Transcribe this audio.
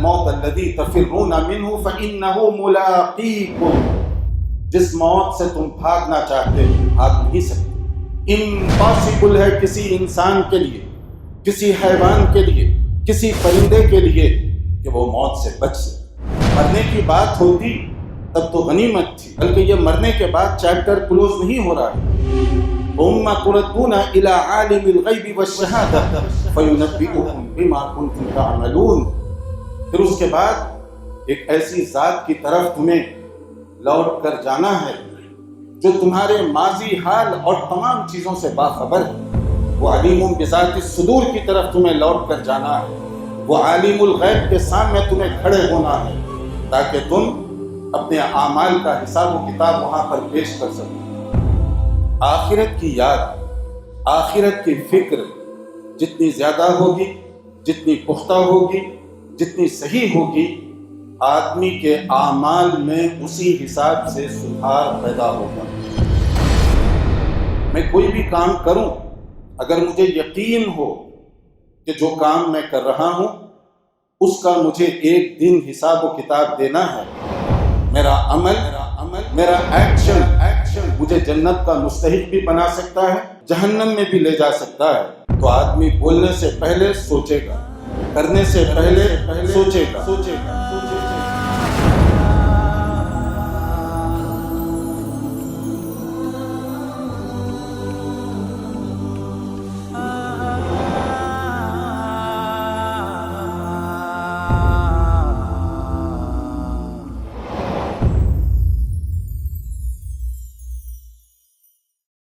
الموت الذي تفرون منه فإنه ملاقيكم، جس موت سے تم بھاگنا چاہتے ہو بھاگ نہیں سکتے۔ امپاسبل ہے کسی انسان کے لیے، کسی حیوان کے لیے، کسی پرندے کے لیے کہ وہ موت سے بچ سکے۔ مرنے کی بات ہوتی تب تو غنیمت تھی، بلکہ یہ مرنے کے بعد چیپٹر کلوز نہیں ہو رہا ہے۔ ثم تردون الى عالم الغیب والشہادہ فینبئکم بما کنتم تعملون، پھر اس کے بعد ایک ایسی ذات کی طرف تمہیں لوٹ کر جانا ہے جو تمہارے ماضی حال اور تمام چیزوں سے باخبر ہے۔ وہ علیم بذات الصدور کی طرف تمہیں لوٹ کر جانا ہے، وہ عالم الغیب کے سامنے تمہیں کھڑے ہونا ہے تاکہ تم اپنے اعمال کا حساب و کتاب وہاں پر پیش کر سکو۔ آخرت کی یاد، آخرت کی فکر جتنی زیادہ ہوگی، جتنی پختہ ہوگی، جتنی صحیح ہوگی، آدمی کے اعمال میں اسی حساب سے سدھار پیدا ہوگا۔ میں کوئی بھی کام کروں، اگر مجھے یقین ہو کہ جو کام میں کر رہا ہوں اس کا مجھے ایک دن حساب و کتاب دینا ہے، میرا عمل، میرا ایکشن مجھے جنت کا مستحق بھی بنا سکتا ہے، جہنم میں بھی لے جا سکتا ہے، تو آدمی بولنے سے پہلے سوچے گا، کرنے سے پہلے سوچے گا۔